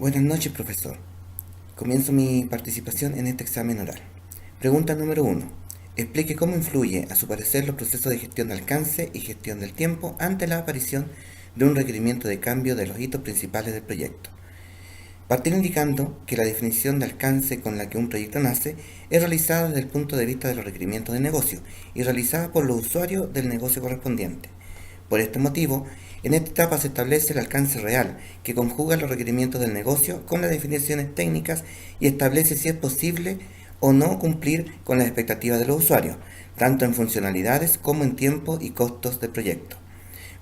Buenas noches, profesor. Comienzo mi participación en este examen oral. Pregunta número 1. Explique cómo influye, a su parecer, los procesos de gestión de alcance y gestión del tiempo ante la aparición de un requerimiento de cambio de los hitos principales del proyecto. Partir indicando que la definición de alcance con la que un proyecto nace es realizada desde el punto de vista de los requerimientos de negocio y realizada por los usuarios del negocio correspondiente. Por este motivo, en esta etapa se establece el alcance real, que conjuga los requerimientos del negocio con las definiciones técnicas y establece si es posible o no cumplir con las expectativas de los usuarios, tanto en funcionalidades como en tiempo y costos del proyecto.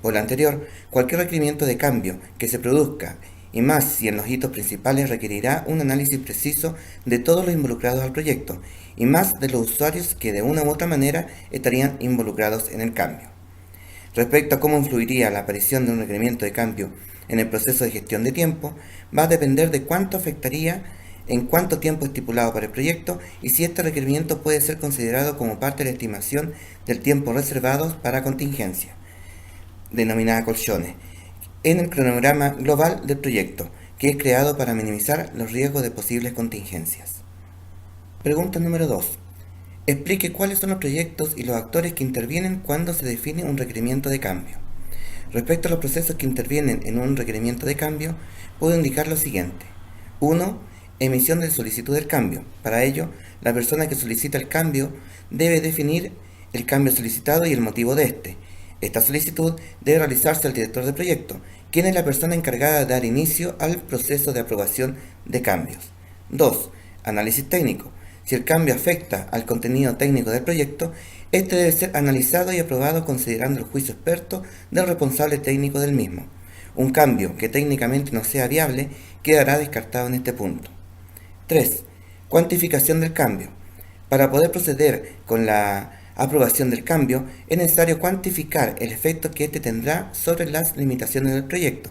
Por lo anterior, cualquier requerimiento de cambio que se produzca, y más si en los hitos principales, requerirá un análisis preciso de todos los involucrados al proyecto, y más de los usuarios que de una u otra manera estarían involucrados en el cambio. Respecto a cómo influiría la aparición de un requerimiento de cambio en el proceso de gestión de tiempo, va a depender de cuánto afectaría, en cuánto tiempo estipulado para el proyecto y si este requerimiento puede ser considerado como parte de la estimación del tiempo reservado para contingencia, denominada colchones, en el cronograma global del proyecto, que es creado para minimizar los riesgos de posibles contingencias. Pregunta número 2. Explique cuáles son los proyectos y los actores que intervienen cuando se define un requerimiento de cambio. Respecto a los procesos que intervienen en un requerimiento de cambio, puedo indicar lo siguiente. 1. Emisión de solicitud del cambio. Para ello, la persona que solicita el cambio debe definir el cambio solicitado y el motivo de este. Esta solicitud debe realizarse al director del proyecto, quien es la persona encargada de dar inicio al proceso de aprobación de cambios. 2. Análisis técnico. Si el cambio afecta al contenido técnico del proyecto, este debe ser analizado y aprobado considerando el juicio experto del responsable técnico del mismo. Un cambio que técnicamente no sea viable quedará descartado en este punto. 3. Cuantificación del cambio. Para poder proceder con la aprobación del cambio, es necesario cuantificar el efecto que éste tendrá sobre las limitaciones del proyecto,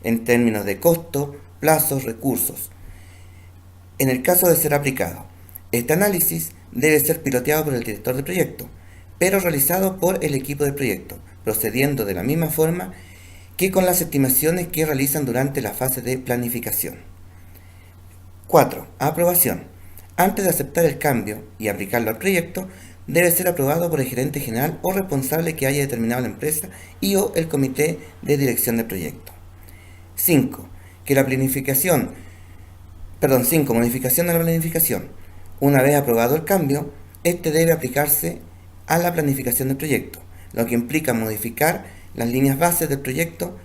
en términos de costo, plazos, recursos, en el caso de ser aplicado. Este análisis debe ser piloteado por el director del proyecto, pero realizado por el equipo del proyecto, procediendo de la misma forma que con las estimaciones que realizan durante la fase de planificación. 4. Aprobación. Antes de aceptar el cambio y aplicarlo al proyecto, debe ser aprobado por el gerente general o responsable que haya determinado la empresa y o el comité de dirección del proyecto. 5. Modificación de la planificación. Una vez aprobado el cambio, este debe aplicarse a la planificación del proyecto, lo que implica modificar las líneas bases del proyecto,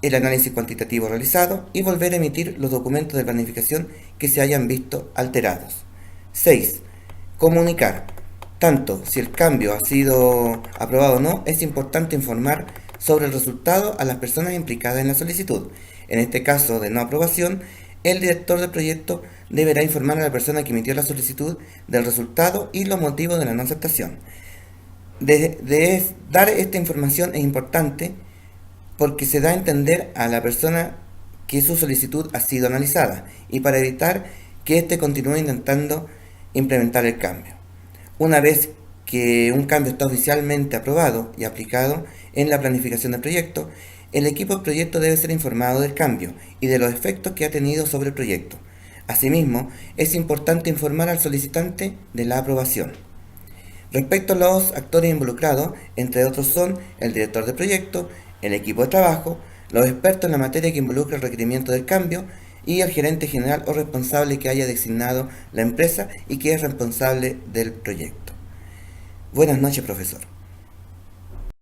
el análisis cuantitativo realizado y volver a emitir los documentos de planificación que se hayan visto alterados. 6. Comunicar. Tanto si el cambio ha sido aprobado o no, es importante informar sobre el resultado a las personas implicadas en la solicitud. En este caso de no aprobación, el director del proyecto deberá informar a la persona que emitió la solicitud del resultado y los motivos de la no aceptación. Dar esta información es importante porque se da a entender a la persona que su solicitud ha sido analizada y para evitar que éste continúe intentando implementar el cambio. Una vez que un cambio está oficialmente aprobado y aplicado en la planificación del proyecto, el equipo del proyecto debe ser informado del cambio y de los efectos que ha tenido sobre el proyecto. Asimismo, es importante informar al solicitante de la aprobación. Respecto a los actores involucrados, entre otros son el director del proyecto, el equipo de trabajo, los expertos en la materia que involucra el requerimiento del cambio y el gerente general o responsable que haya designado la empresa y que es responsable del proyecto. Buenas noches, profesor.